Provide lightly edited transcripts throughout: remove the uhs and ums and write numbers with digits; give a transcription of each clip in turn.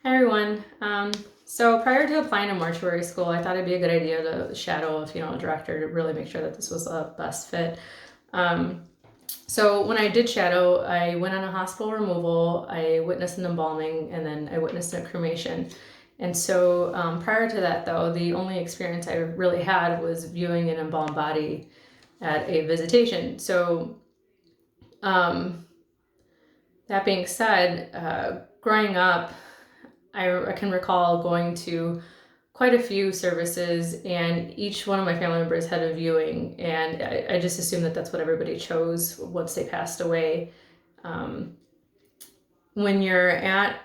Hi everyone. So prior to applying to mortuary school, I thought it'd be a good idea to shadow a funeral director to really make sure that this was a best fit. Um, so when I did shadow, I went on a hospital removal, I witnessed an embalming, and then I witnessed a cremation. And so prior to that, though, the only experience I really had was viewing an embalmed body at a visitation. So um, that being said, growing up, I can recall going to quite a few services, and each one of my family members had a viewing, and I just assumed that that's what everybody chose once they passed away. Um, when you're at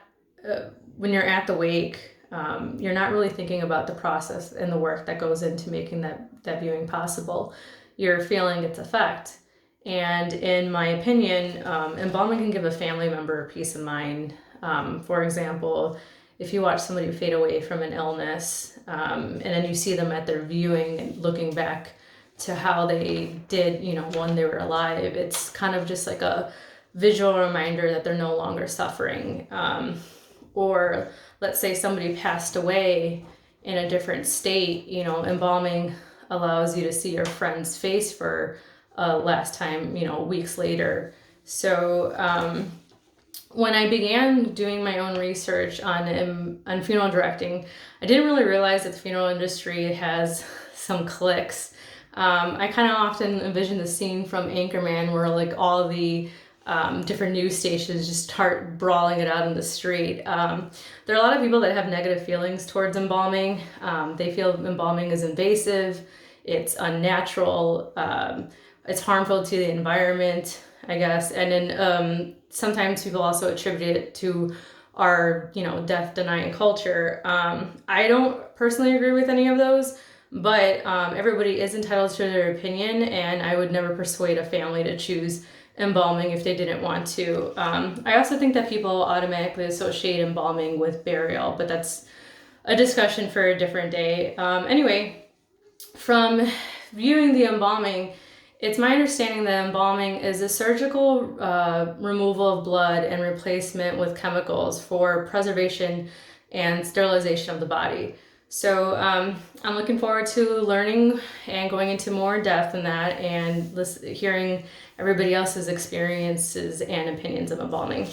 when you're at the wake, you're not really thinking about the process and the work that goes into making that viewing possible. You're feeling its effect. And in my opinion, embalming can give a family member peace of mind. For example, if you watch somebody fade away from an illness, and then you see them at their viewing and looking back to how they did, when they were alive, it's kind of just like a visual reminder that they're no longer suffering. Or let's say somebody passed away in a different state, embalming allows you to see your friend's face for last time, weeks later. So when I began doing my own research on funeral directing, I didn't really realize that the funeral industry has some cliques. I kind of often envision the scene from Anchorman where like all the different news stations just start brawling it out in the street. There are a lot of people that have negative feelings towards embalming. They feel embalming is invasive, it's unnatural, it's harmful to the environment, I guess. And then sometimes people also attribute it to our, death denying culture. I don't personally agree with any of those, but everybody is entitled to their opinion, and I would never persuade a family to choose embalming if they didn't want to. I also think that people automatically associate embalming with burial, but that's a discussion for a different day. Anyway, from viewing the embalming, it's my understanding that embalming is a surgical removal of blood and replacement with chemicals for preservation and sterilization of the body. So I'm looking forward to learning and going into more depth in that, and hearing everybody else's experiences and opinions of embalming.